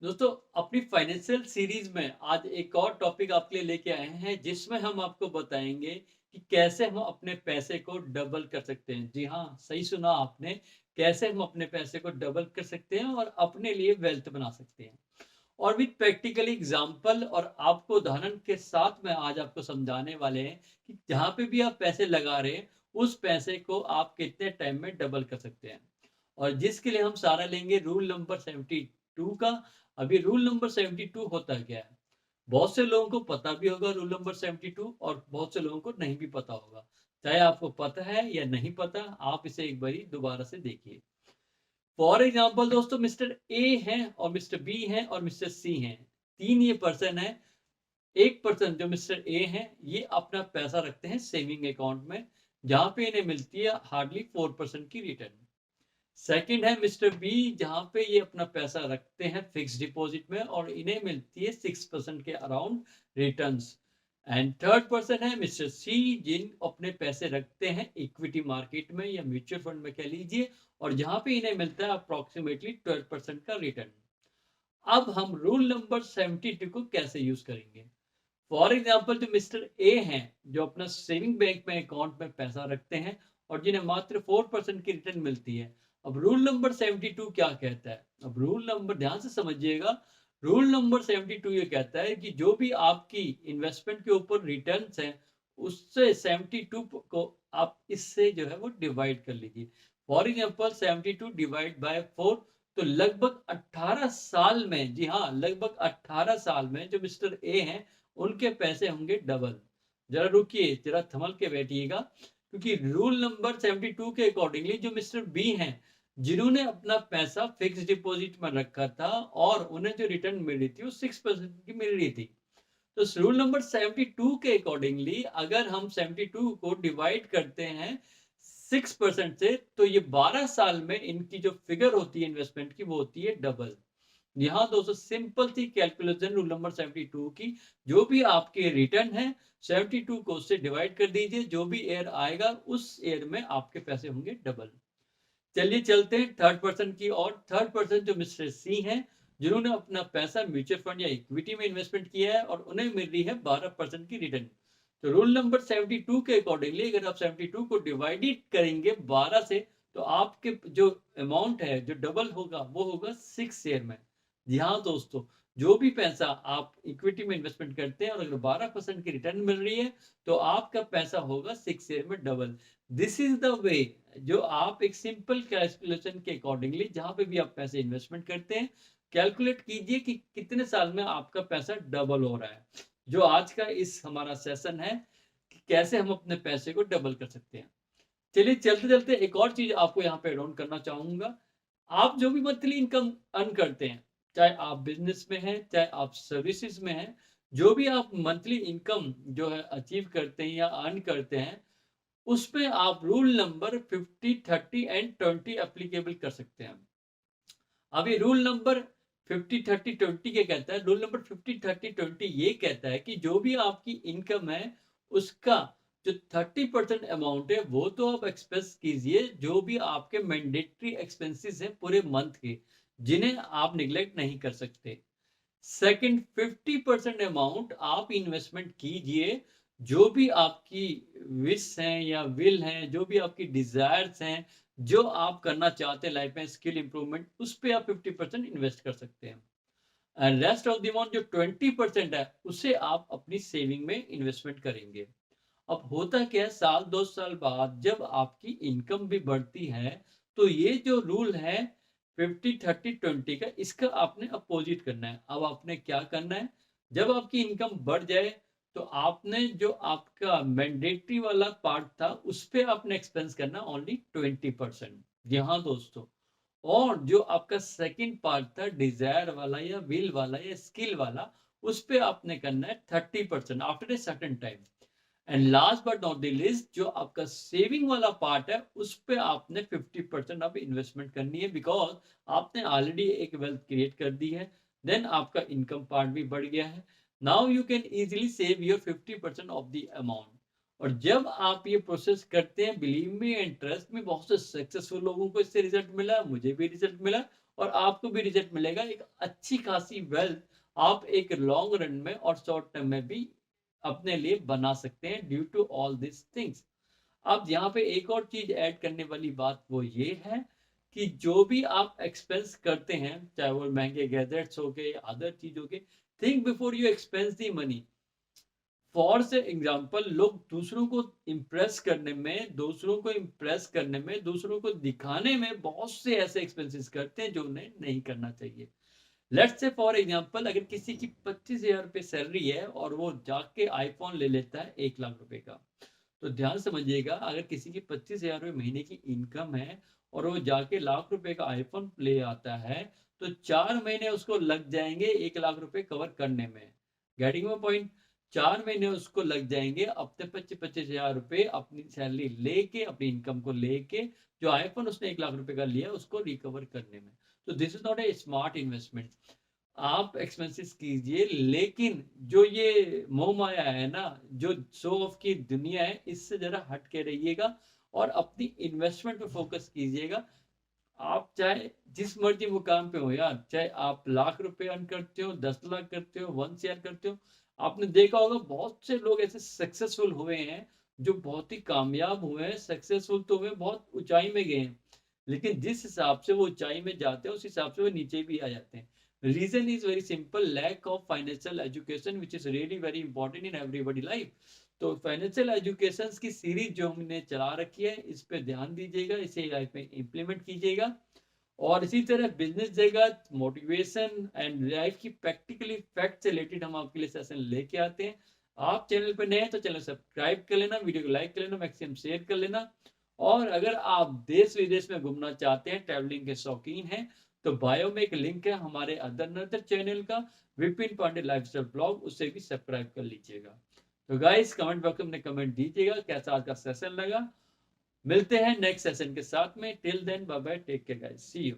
दोस्तों, अपनी financial series में आज एक और टॉपिक आपके लिए लेके आए हैं जिसमें हम आपको बताएंगे कि कैसे हम अपने पैसे को डबल कर सकते हैं। जी हाँ, सही सुना आपने। कैसे हम अपने पैसे को डबल कर सकते हैं और अपने लिए वेल्थ बना सकते हैं। और विद प्रैक्टिकल एग्जांपल और आपको उदाहरण के साथ में आज आपको समझाने वाले हैं कि जहाँ पे भी आप पैसे लगा रहे हैं, उस पैसे को आप कितने टाइम में डबल कर सकते हैं। और जिसके लिए हम सहारा लेंगे रूल नंबर 72 का। अभी रूल नंबर 72 होता क्या है? बहुत से लोगों को पता भी होगा रूल नंबर 72, और बहुत से लोगों को नहीं भी पता होगा। चाहे आपको पता है या नहीं पता, आप इसे एक बारी दोबारा से देखिए। फॉर एग्जाम्पल दोस्तों, मिस्टर ए हैं और मिस्टर बी हैं और मिस्टर सी हैं। तीन ये पर्सन है। एक पर्सन जो मिस्टर ए हैं, ये अपना पैसा रखते हैं सेविंग अकाउंट में, जहां पे इन्हें मिलती है हार्डली 4% की रिटर्न। सेकंड है मिस्टर बी, जहां पे ये अपना पैसा रखते हैं फिक्स डिपॉजिट में और इन्हें मिलती है 6% के around returns. And third person है मिस्टर सी, जिन अपने पैसे रखते हैं इक्विटी मार्केट में या म्यूचुअल फंड में कह लीजिए, और जहां पे इन्हें मिलता है अप्रोक्सीमेटली 12% का रिटर्न। अब हम रूल नंबर 72 को कैसे यूज करेंगे? फॉर एग्जाम्पल, जो मिस्टर ए हैं, जो अपना सेविंग बैंक में अकाउंट में पैसा रखते हैं और जिन्हें मात्र 4% की रिटर्न मिलती है। अब रूल नंबर 72 क्या कहता है? अब रूल नंबर ध्यान से समझिएगा। रूल नंबर 72 ये कहता है कि जो भी आपकी इन्वेस्टमेंट के ऊपर रिटर्न्स हैं, उससे 72 को आप इससे जो है वो डिवाइड कर लीजिए। फॉर एग्जाम्पल 72 डिवाइड बाय 4, तो लगभग 18 साल में, जी हाँ, लगभग 18 साल में जो मिस्टर ए हैं, उनके पैसे होंगे डबल। जरा रुकिए, जरा थमल के बैठिएगा, क्योंकि रूल नंबर 72 के अकॉर्डिंगली जो मिस्टर बी हैं, जिन्होंने अपना पैसा फिक्स डिपॉजिट में रखा था और उन्हें जो रिटर्न मिल रही थी वो 6% की मिल रही थी। तो रूल नंबर 72 के अकॉर्डिंगली अगर हम 72 को डिवाइड करते हैं 6% से, तो ये 12 साल में इनकी जो फिगर होती है इन्वेस्टमेंट की, वो होती है डबल। यहाँ दोस्तों सिंपल सी कैलकुलेशन रूल नंबर 72 की। जो भी आपके रिटर्न है, 72 को उससे डिवाइड कर दीजिए, जो भी ईयर आएगा उस ईयर में आपके पैसे होंगे डबल। चलिए चलते हैं थर्ड पर्सन की। और थर्ड पर्सन जो मिस्टर सी हैं, जिन्होंने अपना पैसा म्यूचुअल फंड या इक्विटी में इन्वेस्टमेंट किया है और उन्हें मिल रही है 12% की रिटर्न। तो रूल नंबर 72 के अकॉर्डिंगली अगर आप 72 को डिवाइडेड करेंगे 12 से, तो आपके जो अमाउंट है जो डबल होगा वो होगा 6 शेयर में। जी हाँ दोस्तों, जो भी पैसा आप इक्विटी में इन्वेस्टमेंट करते हैं और अगर 12% की रिटर्न मिल रही है, तो आपका पैसा होगा 6 शेयर में double. This is the way, जो आप एक सिंपल कैलकुलेशन के अकॉर्डिंगली जहां पे भी आप पैसे इन्वेस्टमेंट करते हैं, कैलकुलेट कीजिए कि कितने साल में आपका पैसा डबल हो रहा है। जो आज का इस हमारा सेशन है कि कैसे हम अपने पैसे को डबल कर सकते हैं। चलिए चलते चलते एक और चीज आपको यहाँ पे एड ऑन करना चाहूंगा। आप जो भी मंथली इनकम अर्न करते हैं, चाहे आप बिजनेस में हैं चाहे आप सर्विसेज में हैं, जो भी आप मंथली इनकम जो है अचीव करते हैं या अर्न करते हैं, उसपे आप रूल नंबर 50, 30 एंड 20 एप्लीकेबल कर सकते हैं। अब ये रूल नंबर 50, 30, 20 क्या कहता है? रूल नंबर 50, 30, 20 ये कहता है कि जो भी आपकी इनकम है, उसका जो 30% अमाउंट है वो तो आप एक्सपेंस कीजिए, जो भी आपके मैंडेटरी एक्सपेंसेस हैं पूरे मंथ के, जिन्हें आप निगलेक्ट नहीं कर सकते। सेकंड, 50% अमाउंट आप इन्वेस्टमेंट कीजिए, जो भी आपकी विश हैं या विल हैं, जो भी आपकी डिजायर्स हैं, जो आप करना चाहते हैं लाइफ में, स्किल इंप्रूवमेंट, उस पे आप 50% इन्वेस्ट कर सकते हैं। And rest of the amount जो 20% है, उसे आप अपनी सेविंग में इन्वेस्टमेंट करेंगे। अब होता क्या है, साल 2 साल बाद जब आपकी इनकम भी बढ़ती है, तो ये जो रूल है 50, 30, 20 का, इसका आपने अपोजिट करना है। अब आपने क्या करना है? जब आपकी इनकम बढ़ जाए, तो आपने जो आपका मैंडेटरी वाला पार्ट था, उस पे आपने एक्सपेंस करना ओनली 20%। जी हाँ दोस्तों। और जो आपका सेकंड पार्ट था डिजायर वाला या विल वाला या स्किल वाला, उस पे आपने करना है 30% after a certain time. And last but not the list, जो आपका सेविंग वाला पार्ट है, उस पे आपने 50% आप इन्वेस्टमेंट करनी है, बिकॉज आपने ऑलरेडी एक वेल्थ क्रिएट कर दी है। देन आपका इनकम पार्ट भी बढ़ गया है। Now you can easily save your 50% of the amount. और जब आप ये प्रोसेस करते हैं, बिलीव मी एंड ट्रस्ट में, बहुत से सक्सेसफुल लोगों को इससे रिजल्ट मिला, मुझे भी रिजल्ट मिला, और आपको भी रिजल्ट मिलेगा। एक अच्छी खासी वेल्थ आप एक लॉन्ग रन में और शॉर्ट टर्म में भी अपने लिए बना सकते हैं due to all this things. अब यहाँ पे एक और चीज ऐड करने वाली बात वो ये है कि जो भी आप एक्सपेंस करते हैं, चाहे वो महंगे गैजेट्स हो गए, अदर चीज हो गए, think before you expense the money. For से एग्जाम्पल, लोग दूसरों को इम्प्रेस करने में, दूसरों को दिखाने में बहुत से ऐसे एक्सपेंसेस करते हैं जो उन्हें नहीं करना चाहिए। लेट्स से फॉर एग्जाम्पल, अगर किसी की 25,000 रुपये सैलरी है और वो जाके आईफोन ले लेता है 1 लाख रुपए का, तो ध्यान समझिएगा, अगर किसी की 25,000 रुपये महीने की इनकम है और वो जाके लाख रुपए का आईफोन ले आता है, तो 4 महीने उसको लग जाएंगे 1 लाख रुपए कवर करने में। Getting my point? 4 महीने उसको लग जाएंगे अपने 25,000 रुपये अपनी सैलरी लेके, अपनी इनकम को लेके, जो आईफोन उसने 1 लाख रुपए का लिया उसको रिकवर करने में। तो this is not a smart investment. आप एक्सपेंसेस कीजिए, लेकिन जो ये मोह माया है ना, जो शो ऑफ की दुनिया है, इससे जरा हट के रहिएगा और अपनी इन्वेस्टमेंट पे फोकस कीजिएगा। आप चाहे जिस मर्जी मुकाम पे हो यार, चाहे आप लाख रुपए अर्न करते हो, 10 लाख करते हो, 1 शेयर करते हो, आपने देखा होगा बहुत से लोग ऐसे सक्सेसफुल हुए हैं जो बहुत ही कामयाब हुए हैं, सक्सेसफुल तो हुए, बहुत ऊंचाई में गए हैं, लेकिन जिस हिसाब से वो ऊंचाई में जाते हैं उस हिसाब से वो नीचे भी आ जाते हैं। Reason is very simple, lack of financial education which is really very important in everybody life. तो फाइनेंशियल एजुकेशन की सीरीज जो हमने चला रखी है, इस पे ध्यान दीजिएगा, इसे लाइफ में इंप्लीमेंट कीजिएगा। और इसी तरह बिजनेस जगत, मोटिवेशन एंड लाइफ की प्रैक्टिकली फैक्ट से रिलेटेड हम आपके लिए सेशन लेके आते हैं। आप चैनल पर नए हैं तो चैनल सब्सक्राइब कर लेना, वीडियो को लाइक कर लेना, मैक्सिमम शेयर कर लेना। और अगर आप देश विदेश में घूमना चाहते हैं, ट्रैवलिंग के शौकीन हैं, तो बायो में एक लिंक है हमारे अदर चैनल का, विपिन पांडे लाइफस्टाइल ब्लॉग, उसे भी सब्सक्राइब कर लीजिएगा। तो गाइस, कमेंट बॉक्स में कमेंट दीजिएगा कैसा आज का सेशन लगा। मिलते हैं नेक्स्ट सेशन के साथ में। Till then bye bye, take care guys, see you.